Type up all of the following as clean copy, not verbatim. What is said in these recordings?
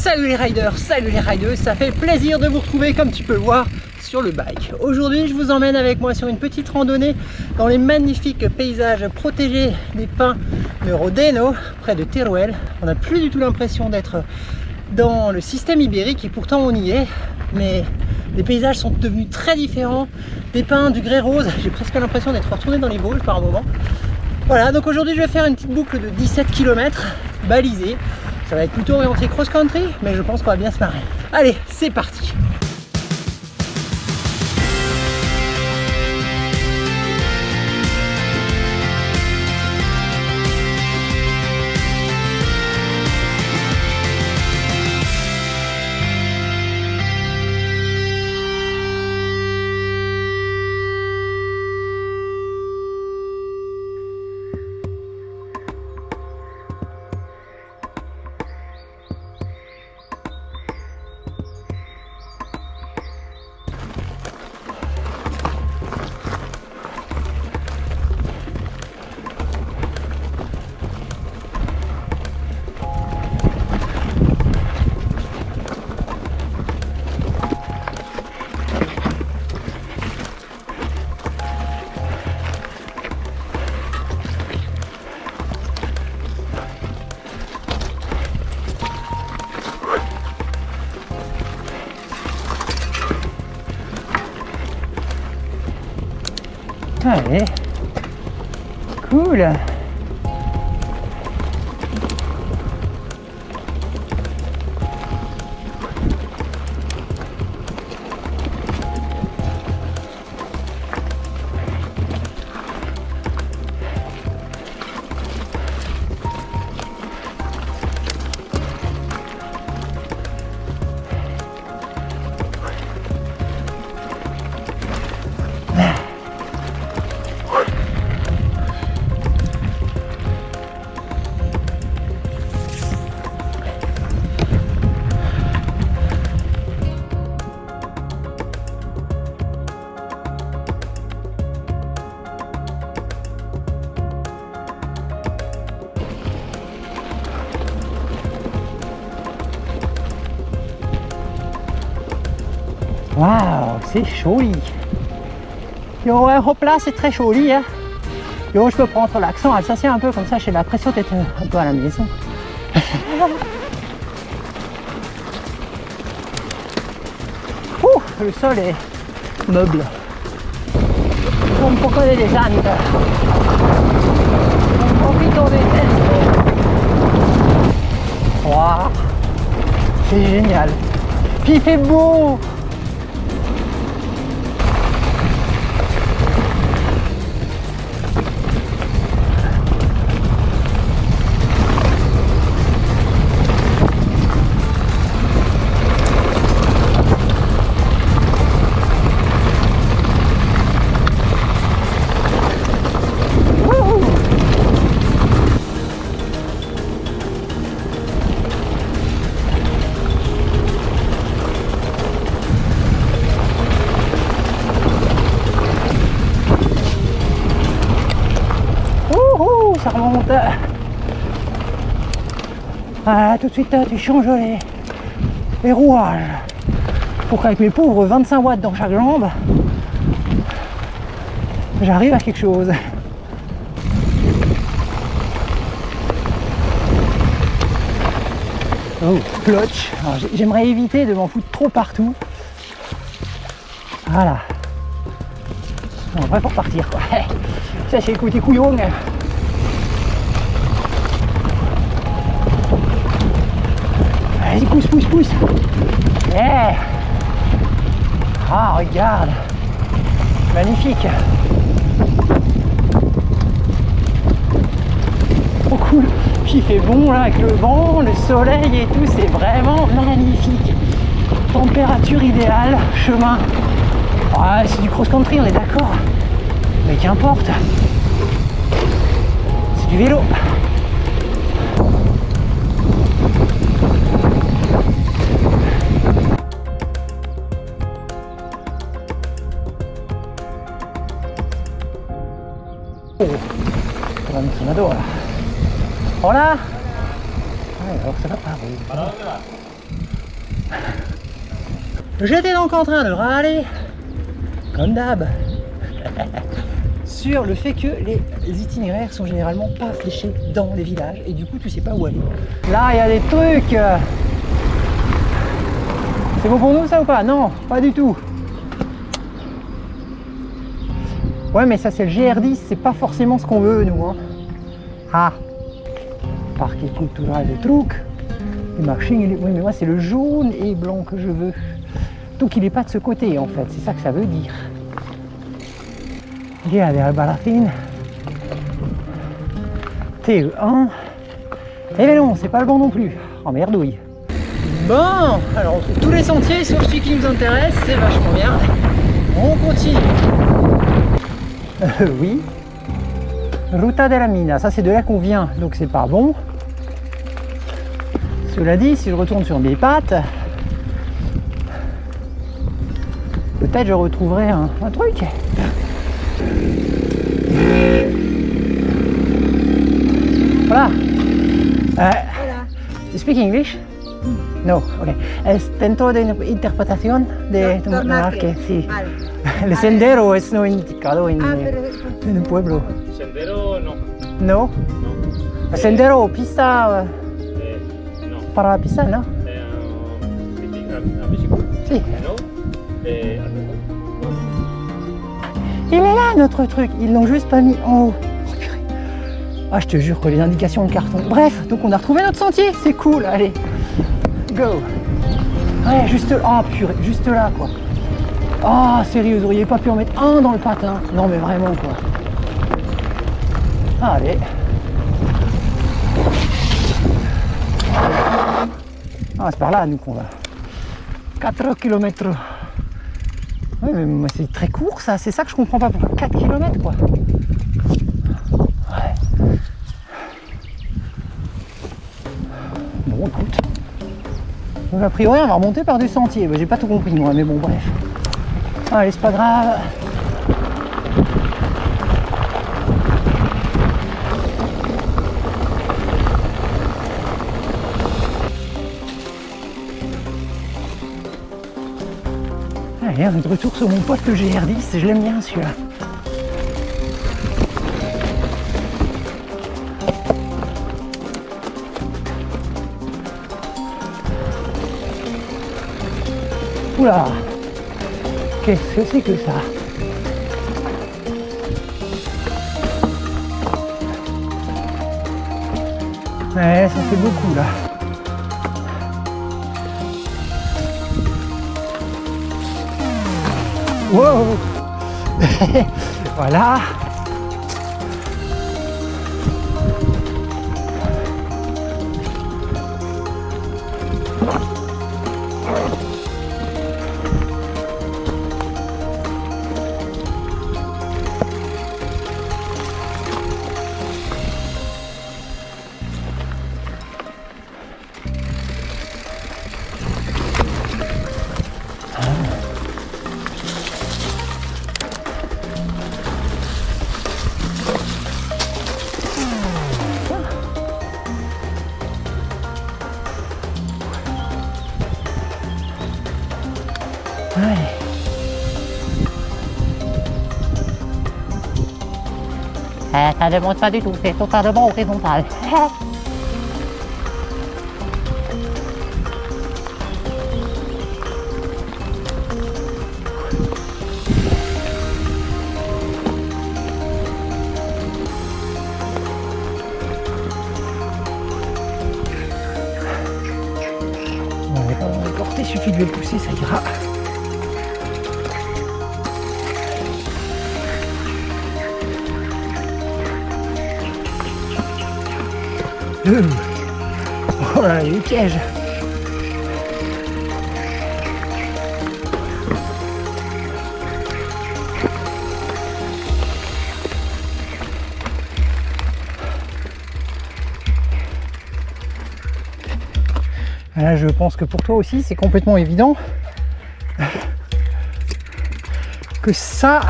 Salut les riders, salut les rideuses, ça fait plaisir de vous retrouver comme tu peux le voir sur le bike. Aujourd'hui je vous emmène avec moi sur une petite randonnée dans les magnifiques paysages protégés des pins de Rodeno, près de Teruel. On n'a plus du tout l'impression d'être dans le système ibérique et pourtant on y est, mais les paysages sont devenus très différents, des pins, du grès rose, j'ai presque l'impression d'être retourné dans les Vosges par moment. Voilà, donc aujourd'hui je vais faire une petite boucle de 17 km balisée. Ça va être plutôt orienté cross-country, mais je pense qu'on va bien se marrer. Allez, c'est parti! Allez, cool. Waouh, c'est joli. Yo, hop là, c'est très joli. Hein. Yo, je peux prendre l'accent alsacien un peu comme ça, j'ai l'impression d'être un peu à la maison. Ouh, le sol est meuble. Un poco de descente. Un poquito de descente. Waouh, c'est génial. Puis il fait beau. Ça remonte. Ah, tout de suite tu changes les rouages pour qu'avec mes pauvres 25 watts dans chaque jambe j'arrive à quelque chose. Oh, clutch. J'aimerais éviter de m'en foutre trop partout. Voilà. On va pas repartir quoi. Ça c'est le côté couillon. Vas-y, pousse, pousse, pousse. Yeah. Ah, regarde. Magnifique. Trop cool. Puis il fait bon là avec le vent, le soleil et tout. C'est vraiment magnifique. Température idéale. Chemin. Ah, c'est du cross-country, on est d'accord. Mais qu'importe. C'est du vélo. Hola. Alors ça va pas. J'étais donc en train de râler, comme d'hab, sur le fait que les itinéraires sont généralement pas fléchés dans les villages et du coup tu sais pas où aller. Là il y a des trucs. C'est bon pour nous ça ou pas? Non, pas du tout. Ouais mais ça c'est le GR10, c'est pas forcément ce qu'on veut nous. Hein. Ah, Parque culturel de trucs. Les machines, oui mais moi c'est le jaune et blanc que je veux. Donc il n'est pas de ce côté en fait, c'est ça que ça veut dire. Il y a des Albarracín. TE1. Eh ben non, c'est pas le bon non plus. Oh merdouille. Bon, alors on trouve tous les sentiers sauf celui qui nous intéresse, c'est vachement bien. On continue. Oui. Ruta de la Mina, ça c'est de là qu'on vient, donc c'est pas bon. Cela dit, si je retourne sur mes pattes, peut-être je retrouverai un truc. Voilà. You speak English? No, ok. ¿Es dentro de interpretación de tu marque? Sí. Vale. El sendero es no indicado en el pueblo. Sendero no. No? No. Sendero o pista No. para la pista, ¿no? A México. Si. No. Il est là notre truc, ils l'ont juste pas mis en haut. Oh purée. Ah je te jure que les indications de carton. Bref, donc on a retrouvé notre sentier, c'est cool, allez. Go. Ouais, juste là, oh purée, juste là quoi. Oh sérieux, vous auriez pas pu en mettre un dans le patin. Non mais vraiment quoi. Allez. Ah c'est par là nous qu'on va. 4 km. Oui mais c'est très court ça, c'est ça que je comprends pas, pourquoi 4 km quoi. Ouais. Bon écoute. Donc a priori on va remonter par du sentier, j'ai pas tout compris moi mais bon bref. Allez c'est pas grave. Allez, on est de retour sur mon pote le GR10, je l'aime bien celui-là. Oula, qu'est-ce que c'est que ça? Ouais, ça fait beaucoup là. Wow. Voilà. Ça ne monte pas du tout, c'est totalement horizontal. On n'est pas dans le porté, il suffit de le pousser, ça ira. Oh là là, les pièges. Là, je pense que pour toi aussi, c'est complètement évident que ça,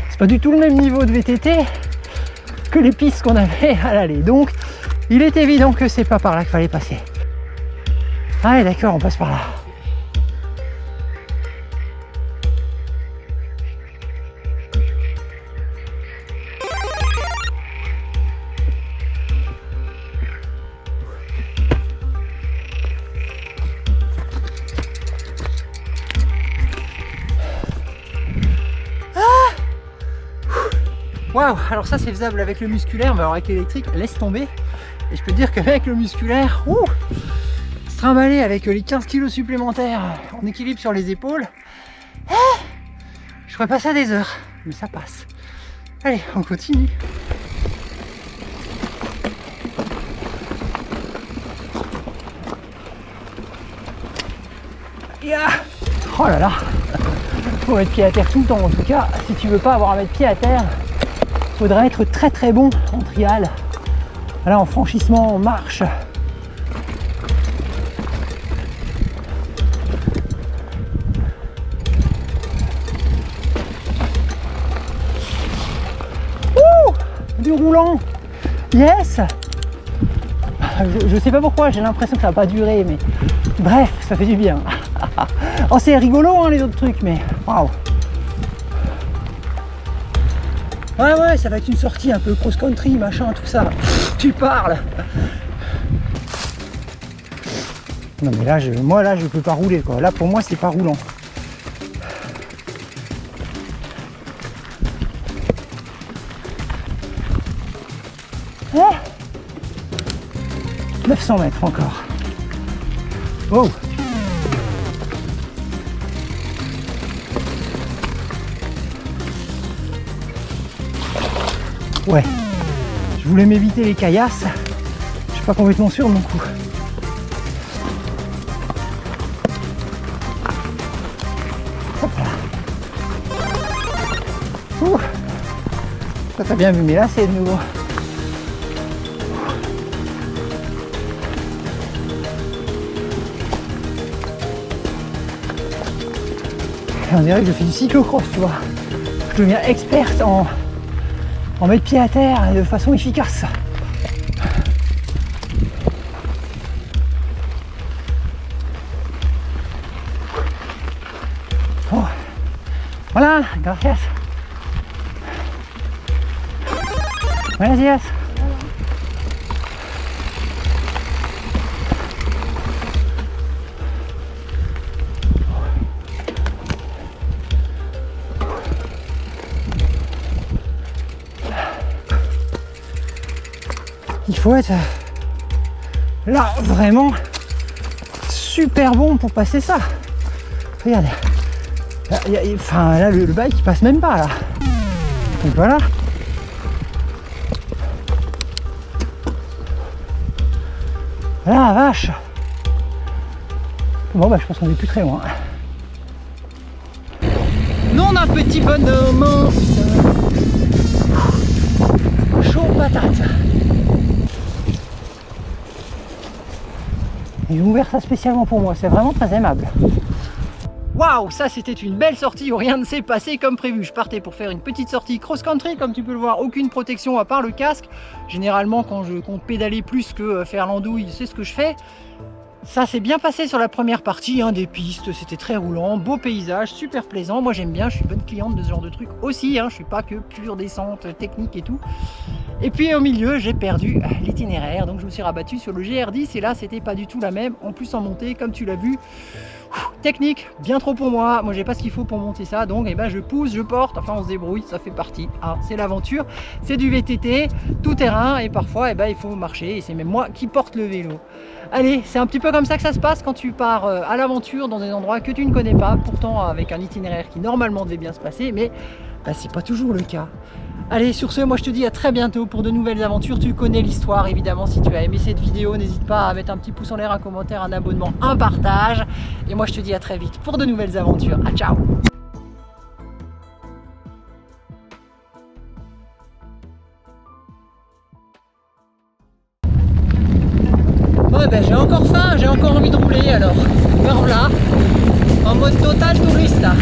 c'est pas du tout le même niveau de VTT que les pistes qu'on avait à l'aller. Donc Il est évident que c'est pas par là qu'il fallait passer. Ah d'accord, on passe par là. Waouh, alors ça c'est faisable avec le musculaire, mais alors avec l'électrique, laisse tomber. Et je peux te dire qu'avec le musculaire, se trimballer avec les 15 kilos supplémentaires en équilibre sur les épaules, je ferais pas ça des heures, mais ça passe. Allez, on continue. Oh là là, faut mettre pied à terre tout le temps en tout cas. Si tu veux pas avoir à mettre pied à terre, faudrait être très très bon en trial. Là en franchissement, en marche. Du roulant. Yes. Je sais pas pourquoi, j'ai l'impression que ça va pas durer, mais bref, ça fait du bien. Oh c'est rigolo hein, les autres trucs, mais waouh. Ouais, ça va être une sortie un peu cross-country, machin, tout ça. Tu parles. Non mais là, moi je peux pas rouler quoi. Là pour moi c'est pas roulant. Ah 900 mètres encore. Wow. Ouais, je voulais m'éviter les caillasses, je suis pas complètement sûr de mon coup. Hop là. Ouh. Ça t'as bien vu, mais là c'est de nouveau. On dirait que je fais du cyclocross, tu vois. Je deviens experte en mettre pied à terre de façon efficace. Oh. Voilà, gracias. Gracias. Il faut être là vraiment super bon pour passer ça. Regarde, là, le bike il passe même pas là. Donc voilà. La vache. Bon bah je pense qu'on est plus très loin. Non, un petit bonhomme. Chaud patate. Ils ont ouvert ça spécialement pour moi, c'est vraiment très aimable. Waouh, ça c'était une belle sortie où rien ne s'est passé comme prévu. Je partais pour faire une petite sortie cross-country, comme tu peux le voir, aucune protection à part le casque. Généralement quand je compte pédaler plus que faire l'andouille, c'est ce que je fais. Ça s'est bien passé sur la première partie, hein, des pistes, c'était très roulant, beau paysage, super plaisant. Moi j'aime bien, je suis bonne cliente de ce genre de truc aussi, hein, je suis pas que pure descente technique et tout. Et puis au milieu j'ai perdu l'itinéraire, donc je me suis rabattu sur le GR10 et là c'était pas du tout la même, en plus en montée comme tu l'as vu. Technique, bien trop pour moi, j'ai pas ce qu'il faut pour monter ça, donc je pousse, je porte, enfin on se débrouille, ça fait partie, hein, c'est l'aventure, c'est du VTT, tout terrain et parfois il faut marcher et c'est même moi qui porte le vélo. Allez, c'est un petit peu comme ça que ça se passe quand tu pars à l'aventure dans des endroits que tu ne connais pas, pourtant avec un itinéraire qui normalement devait bien se passer, mais c'est pas toujours le cas. Allez, sur ce, moi je te dis à très bientôt pour de nouvelles aventures. Tu connais l'histoire évidemment. Si tu as aimé cette vidéo, n'hésite pas à mettre un petit pouce en l'air, un commentaire, un abonnement, un partage. Et moi je te dis à très vite pour de nouvelles aventures. Ah, ciao. Ouais, j'ai encore faim, j'ai encore envie de rouler, alors me voilà en mode total touriste là.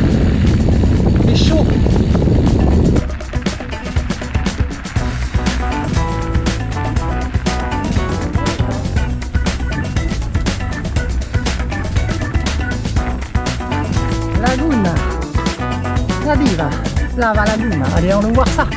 C'est chaud. la Valaduna. Allez, allons voir ça.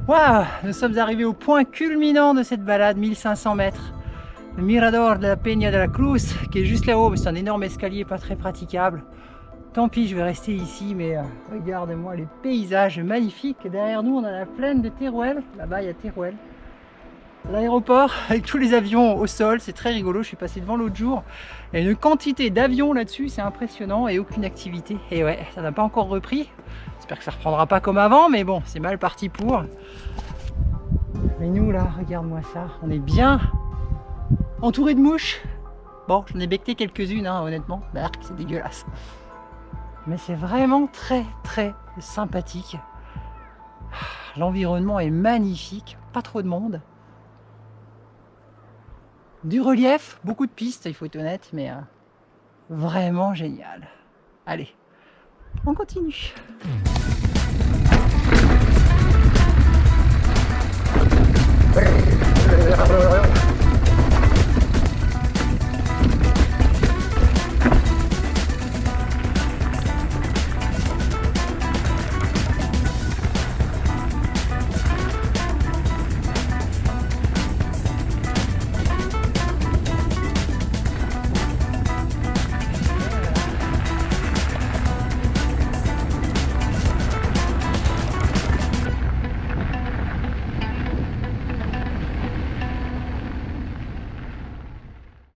Waouh, nous sommes arrivés au point culminant de cette balade, 1500 mètres. Le Mirador de la Peña de la Cruz, qui est juste là-haut, mais c'est un énorme escalier pas très praticable. Tant pis, je vais rester ici, mais regardez-moi les paysages magnifiques. Derrière nous, on a la plaine de Teruel. Là-bas, il y a Teruel. L'aéroport, avec tous les avions au sol, c'est très rigolo. Je suis passé devant l'autre jour. Il y a une quantité d'avions là-dessus, c'est impressionnant, et aucune activité. Et ouais, ça n'a pas encore repris. J'espère que ça ne reprendra pas comme avant, mais bon, c'est mal parti pour. Mais nous, là, regarde-moi ça. On est bien entouré de mouches. Bon, j'en ai becté quelques-unes, hein, honnêtement. Berk, c'est dégueulasse. Mais c'est vraiment très, très sympathique. L'environnement est magnifique. Pas trop de monde. Du relief, beaucoup de pistes, il faut être honnête, mais vraiment génial. Allez, on continue.